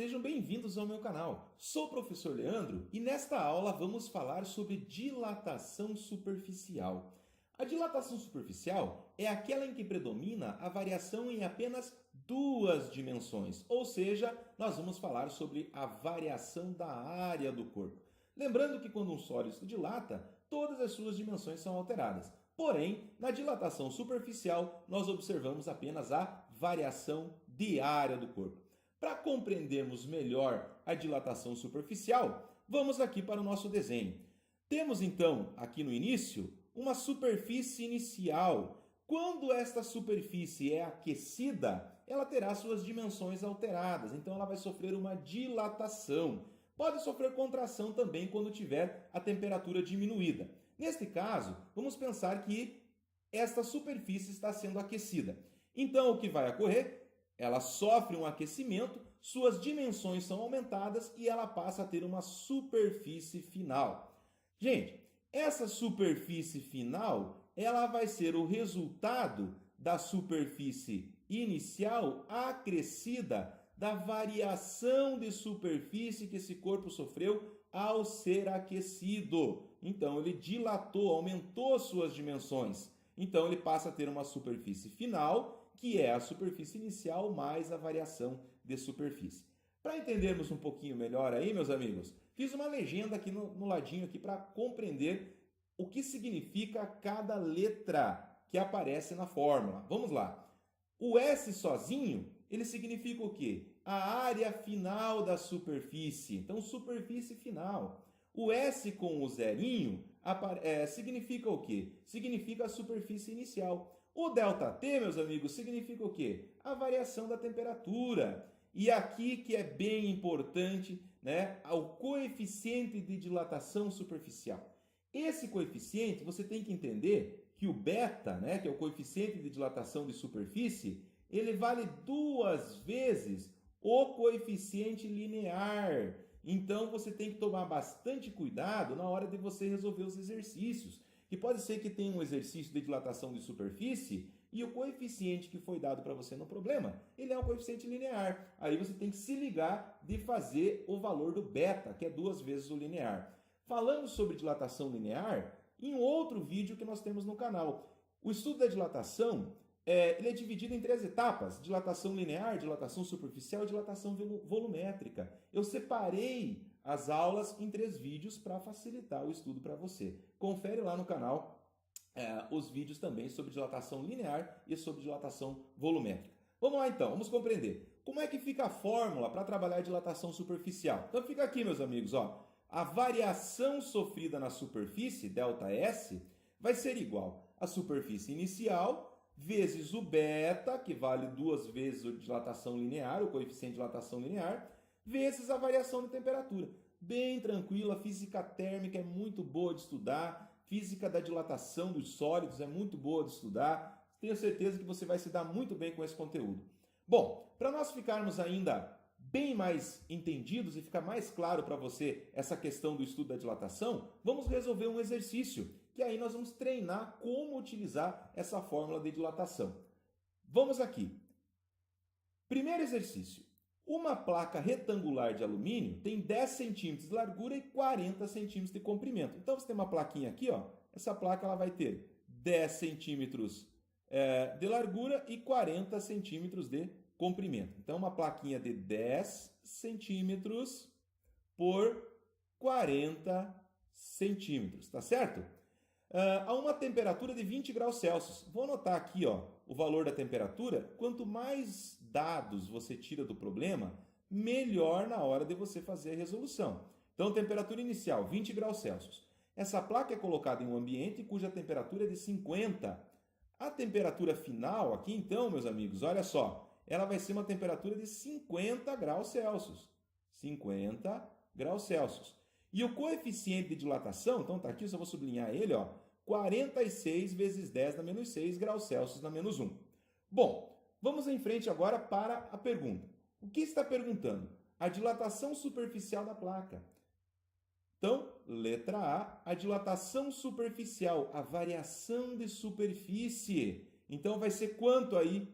sejam bem-vindos ao meu canal. Sou o professor Leandro e nesta aula vamos falar sobre dilatação superficial. A dilatação superficial é aquela em que predomina a variação em apenas duas dimensões, ou seja, nós vamos falar sobre a variação da área do corpo. Lembrando que quando um sólido se dilata, todas as suas dimensões são alteradas. Porém, na dilatação superficial, nós observamos apenas a variação de área do corpo. Para compreendermos melhor a dilatação superficial, vamos aqui para o nosso desenho. Temos então, aqui no início, uma superfície inicial. Quando esta superfície é aquecida, ela terá suas dimensões alteradas, então ela vai sofrer uma dilatação. Pode sofrer contração também quando tiver a temperatura diminuída. Neste caso, vamos pensar que esta superfície está sendo aquecida. Então, o que vai ocorrer? Ela sofre um aquecimento, suas dimensões são aumentadas e ela passa a ter uma superfície final. Gente, essa superfície final, ela vai ser o resultado da superfície inicial acrescida da variação de superfície que esse corpo sofreu ao ser aquecido. Então, ele dilatou, aumentou suas dimensões. Então, ele passa a ter uma superfície final, que é a superfície inicial mais a variação de superfície. Para entendermos um pouquinho melhor aí, meus amigos, fiz uma legenda aqui no ladinho aqui para compreender o que significa cada letra que aparece na fórmula. Vamos lá. O S sozinho, ele significa o quê? A área final da superfície. Então, superfície final. O S com o zerinho significa o quê? Significa a superfície inicial. O ΔT, meus amigos, significa o quê? A variação da temperatura. E aqui que é bem importante, né? O coeficiente de dilatação superficial. Esse coeficiente, você tem que entender que o beta, né, que é o coeficiente de dilatação de superfície, ele vale duas vezes o coeficiente linear. Então, você tem que tomar bastante cuidado na hora de você resolver os exercícios. Que pode ser que tenha um exercício de dilatação de superfície e o coeficiente que foi dado para você no problema, ele é um coeficiente linear. Aí você tem que se ligar de fazer o valor do beta, que é duas vezes o linear. Falamos sobre dilatação linear em outro vídeo que nós temos no canal. O estudo da dilatação ele é dividido em três etapas: dilatação linear, dilatação superficial e dilatação volumétrica. Eu separei as aulas em três vídeos para facilitar o estudo para você. Confere lá no canal os vídeos também sobre dilatação linear e sobre dilatação volumétrica. Vamos lá então, vamos compreender. Como é que fica a fórmula para trabalhar a dilatação superficial? Então fica aqui, meus amigos, ó. A variação sofrida na superfície, ΔS, vai ser igual à superfície inicial vezes o beta, que vale duas vezes a dilatação linear, o coeficiente de dilatação linear, vezes a variação de temperatura. Bem tranquila, a física térmica é muito boa de estudar, física da dilatação dos sólidos é muito boa de estudar. Tenho certeza que você vai se dar muito bem com esse conteúdo. Bom, para nós ficarmos ainda bem mais entendidos e ficar mais claro para você essa questão do estudo da dilatação, vamos resolver um exercício, que aí nós vamos treinar como utilizar essa fórmula de dilatação. Vamos aqui. Primeiro exercício. Uma placa retangular de alumínio tem 10 centímetros de largura e 40 centímetros de comprimento. Então, você tem uma plaquinha aqui, ó. Essa placa ela vai ter 10 centímetros de largura e 40 centímetros de comprimento. Então, uma plaquinha de 10 centímetros por 40 centímetros, tá certo? A uma temperatura de 20 graus Celsius. Vou anotar aqui, ó, o valor da temperatura. Quanto mais dados você tira do problema, melhor na hora de você fazer a resolução. Então, temperatura inicial, 20 graus Celsius. Essa placa é colocada em um ambiente cuja temperatura é de 50. A temperatura final aqui, então, meus amigos, olha só, ela vai ser uma temperatura de 50 graus Celsius. 50 graus Celsius. E o coeficiente de dilatação, então está aqui, eu só vou sublinhar ele, ó, 46 vezes 10 na menos 6 graus Celsius na menos 1. Bom, vamos em frente agora para a pergunta. O que está perguntando? A dilatação superficial da placa. Então, letra A, a dilatação superficial, a variação de superfície. Então, vai ser quanto aí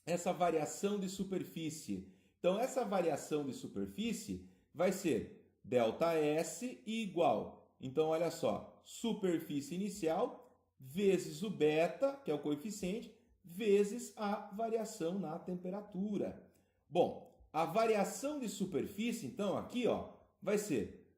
essa variação de superfície? Então, essa variação de superfície vai ser ΔS igual. Então, olha só, superfície inicial vezes o beta, que é o coeficiente, vezes a variação na temperatura. Bom, a variação de superfície, então, aqui, ó, vai ser...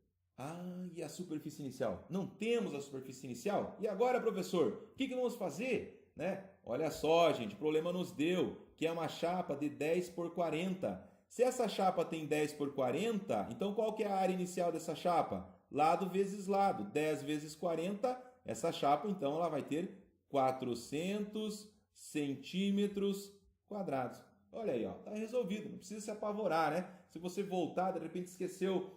e a superfície inicial? Não temos a superfície inicial? E agora, professor, o que vamos fazer? Né? Olha só, gente, o problema nos deu, que é uma chapa de 10 por 40. Se essa chapa tem 10 por 40, então qual que é a área inicial dessa chapa? Lado vezes lado, 10 vezes 40, essa chapa, então, ela vai ter 400 centímetros quadrados. Olha aí, ó, tá resolvido, não precisa se apavorar, né? Se você voltar, de repente esqueceu,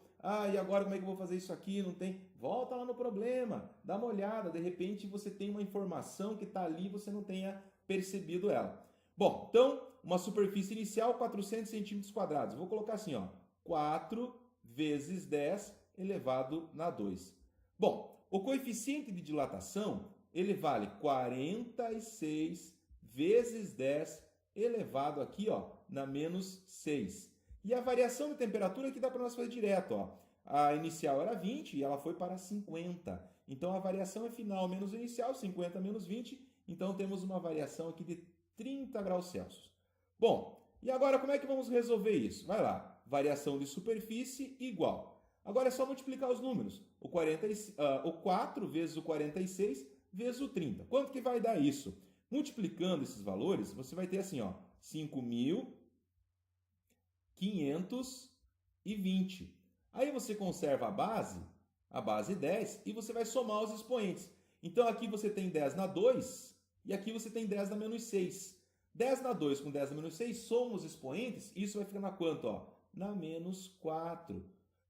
e agora como é que eu vou fazer isso aqui? Não tem? Volta lá no problema, dá uma olhada, de repente você tem uma informação que está ali e você não tenha percebido ela. Bom, então, uma superfície inicial, 400 centímetros quadrados. Vou colocar assim, ó, 4 vezes 10 elevado na 2. Bom, o coeficiente de dilatação, ele vale 46 vezes 10 elevado aqui, ó, na menos 6. E a variação de temperatura que dá para nós fazer direto, ó. A inicial era 20 e ela foi para 50. Então, a variação é final menos inicial, 50 menos 20. Então, temos uma variação aqui de 30 graus Celsius. Bom, e agora como é que vamos resolver isso? Vai lá, variação de superfície igual. Agora é só multiplicar os números. O 4 vezes o 46 vezes o 30. Quanto que vai dar isso? Multiplicando esses valores, você vai ter assim, ó, 5.520. Aí você conserva a base 10, e você vai somar os expoentes. Então aqui você tem 10 na 2 e aqui você tem 10 na menos 6. 10 na 2 com 10 na menos 6, soma os expoentes, isso vai ficar na quanto? Ó? Na menos 4.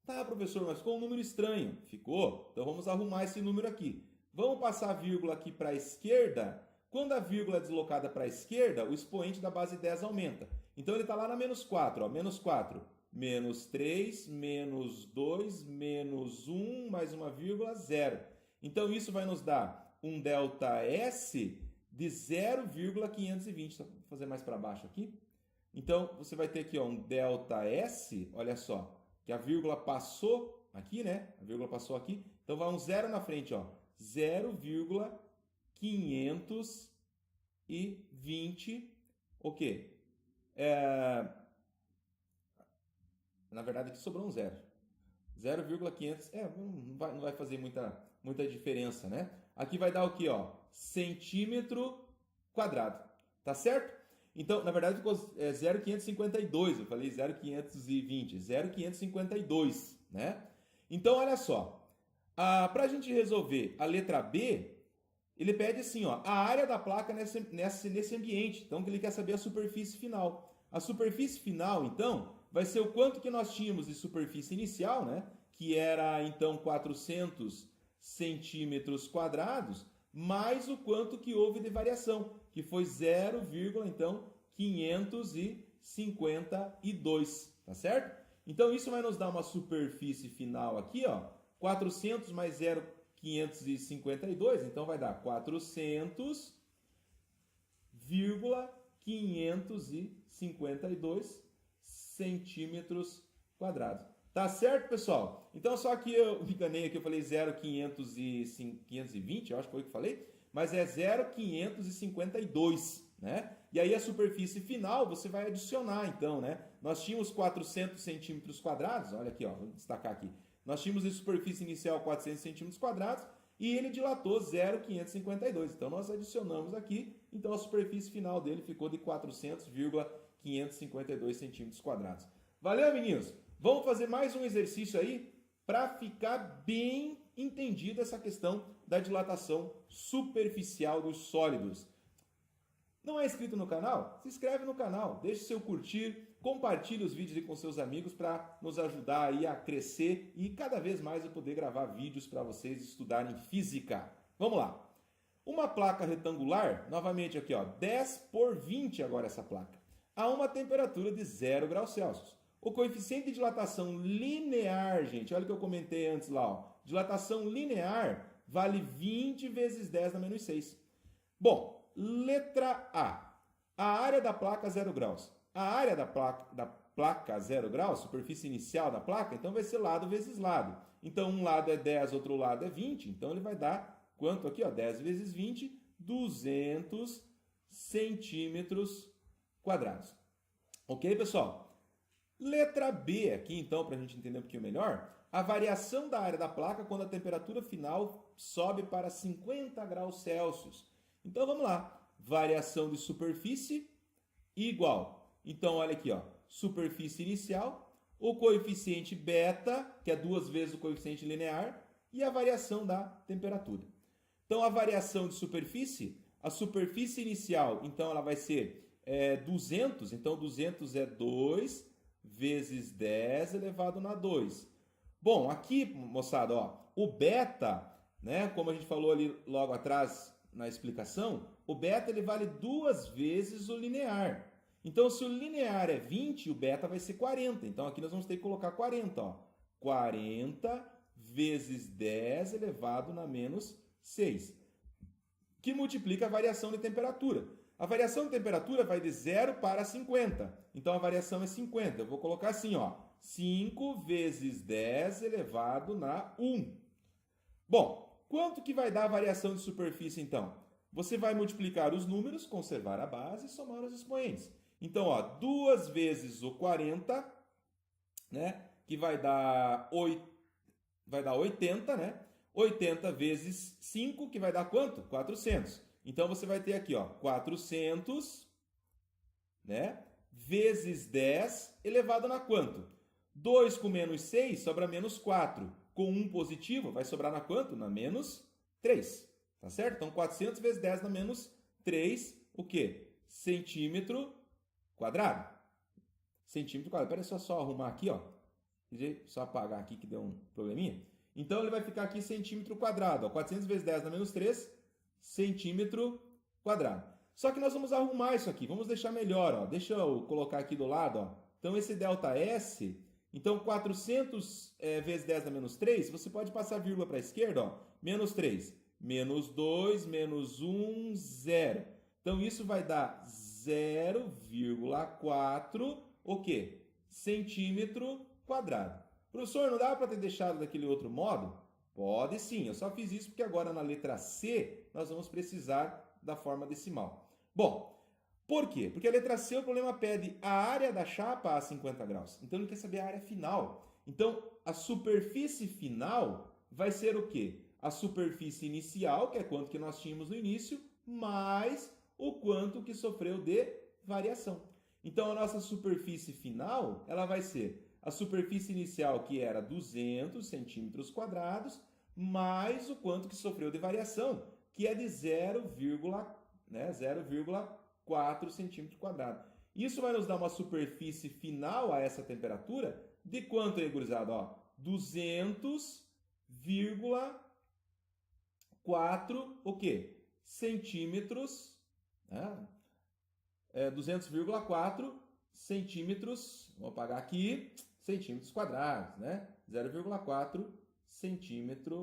Tá, professor, mas ficou um número estranho. Ficou? Então vamos arrumar esse número aqui. Vamos passar a vírgula aqui para a esquerda. Quando a vírgula é deslocada para a esquerda, o expoente da base 10 aumenta. Então ele está lá na menos 4. Ó, menos 4, menos 3, menos 2, menos 1, mais uma vírgula, 0. Então isso vai nos dar um ΔS de 0,520. Vou fazer mais para baixo aqui. Então você vai ter aqui, ó, um ΔS, olha só, que a vírgula passou aqui, né? A vírgula passou aqui. Então vai um 0 na frente, ó. 0,520, o quê? Na verdade aqui sobrou um 0. 0,500, não vai fazer muita diferença, né? Aqui vai dar o quê, ó? Centímetro quadrado, tá certo? Então, na verdade ficou 0,552, eu falei 0,520, 0,552, né? Então, olha só, para a gente resolver a letra B, ele pede assim, ó, a área da placa nesse ambiente. Então, ele quer saber a superfície final. A superfície final, então, vai ser o quanto que nós tínhamos de superfície inicial, né? Que era, então, 400 centímetros quadrados, mais o quanto que houve de variação, que foi 0,552, tá certo? Então, isso vai nos dar uma superfície final aqui, ó, 400 mais 0,552, então vai dar 400,552 centímetros quadrados. Tá certo, pessoal? Então, só que eu me enganei aqui, eu falei 0,520, eu acho que foi o que eu falei, mas é 0,552, né? E aí a superfície final você vai adicionar, então, né? Nós tínhamos 400 centímetros quadrados, olha aqui, ó, vou destacar aqui. Nós tínhamos de superfície inicial 400 centímetros quadrados e ele dilatou 0,552. Então, nós adicionamos aqui, então a superfície final dele ficou de 400,552 centímetros quadrados. Valeu, meninos? Vamos fazer mais um exercício aí para ficar bem entendida essa questão da dilatação superficial dos sólidos. Não é inscrito no canal? Se inscreve no canal, deixe seu curtir, compartilhe os vídeos aí com seus amigos para nos ajudar aí a crescer e cada vez mais eu poder gravar vídeos para vocês estudarem física. Vamos lá. Uma placa retangular, novamente aqui, ó, 10 por 20 agora essa placa, a uma temperatura de 0 graus Celsius. O coeficiente de dilatação linear, gente, olha o que eu comentei antes lá, ó, dilatação linear vale 20 vezes 10 na menos 6. Bom, letra A. A área da placa 0 graus. A área da placa 0 graus, superfície inicial da placa, então vai ser lado vezes lado. Então, um lado é 10, outro lado é 20, então ele vai dar quanto aqui? Ó, 10 vezes 20, 200 centímetros quadrados. Ok, pessoal? Letra B aqui, então, para a gente entender um pouquinho melhor, a variação da área da placa quando a temperatura final sobe para 50 graus Celsius. Então, vamos lá. Variação de superfície igual. Então, olha aqui, ó, superfície inicial, o coeficiente beta, que é 2 vezes o coeficiente linear, e a variação da temperatura. Então, a variação de superfície, a superfície inicial, então, ela vai ser 200, então 200 é 2 vezes 10 elevado na 2. Bom, aqui, moçada, ó, o beta, né, como a gente falou ali logo atrás na explicação, o beta ele vale 2 vezes o linear. Então, se o linear é 20, o beta vai ser 40. Então, aqui nós vamos ter que colocar 40. Ó. 40 vezes 10 elevado na menos 6, que multiplica a variação de temperatura. A variação de temperatura vai de 0 para 50. Então, a variação é 50. Eu vou colocar assim, ó, 5 vezes 10 elevado na 1. Bom, quanto que vai dar a variação de superfície, então? Você vai multiplicar os números, conservar a base e somar os expoentes. Então, ó, 2 vezes o 40, né, que vai dar 80, né? 80 vezes 5, que vai dar quanto? 400. Então, você vai ter aqui, ó, 400, né, vezes 10 elevado na quanto? 2 com menos 6 sobra menos 4. Com 1 positivo, vai sobrar na quanto? Na menos 3. Tá certo? Então, 400 vezes 10 na menos 3, o quê? Centímetro quadrado. Centímetro quadrado. Espera só arrumar aqui, ó. Só apagar aqui que deu um probleminha. Então, ele vai ficar aqui centímetro quadrado. Ó. 400 vezes 10 na menos 3, centímetro quadrado. Só que nós vamos arrumar isso aqui. Vamos deixar melhor, ó. Deixa eu colocar aqui do lado, ó. Então, esse ΔS... Então, 400 vezes 10 na menos 3, você pode passar vírgula para a esquerda, ó. Menos 3. Menos 2, menos 1, 0. Então, isso vai dar 0,4, o quê? Centímetro quadrado. Professor, não dá para ter deixado daquele outro modo? Pode sim, eu só fiz isso porque agora na letra C nós vamos precisar da forma decimal. Bom, por quê? Porque a letra C o problema pede a área da chapa a 50 graus. Então ele quer saber a área final. Então a superfície final vai ser o quê? A superfície inicial, que é quanto que nós tínhamos no início, mais o quanto que sofreu de variação. Então a nossa superfície final, ela vai ser a superfície inicial, que era 200 centímetros quadrados, mais o quanto que sofreu de variação, que é de 0,4 centímetros quadrados. Isso vai nos dar uma superfície final a essa temperatura de quanto aí, gurizada? Ó, 200,4 o quê? Centímetros, né? 200,4 centímetros, vou apagar aqui, centímetros quadrados, né? 0,4 centímetro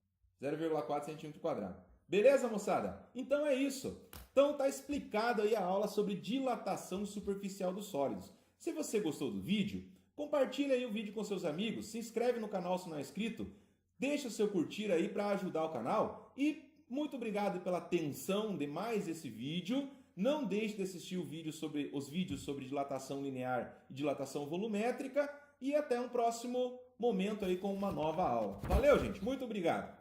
quadrado. Beleza, moçada? Então é isso. Então tá explicado aí a aula sobre dilatação superficial dos sólidos. Se você gostou do vídeo, compartilha aí o vídeo com seus amigos, se inscreve no canal se não é inscrito, deixa o seu curtir aí para ajudar o canal e muito obrigado pela atenção de mais esse vídeo. Não deixe de assistir os vídeos sobre dilatação linear e dilatação volumétrica e até um próximo momento aí com uma nova aula. Valeu, gente. Muito obrigado.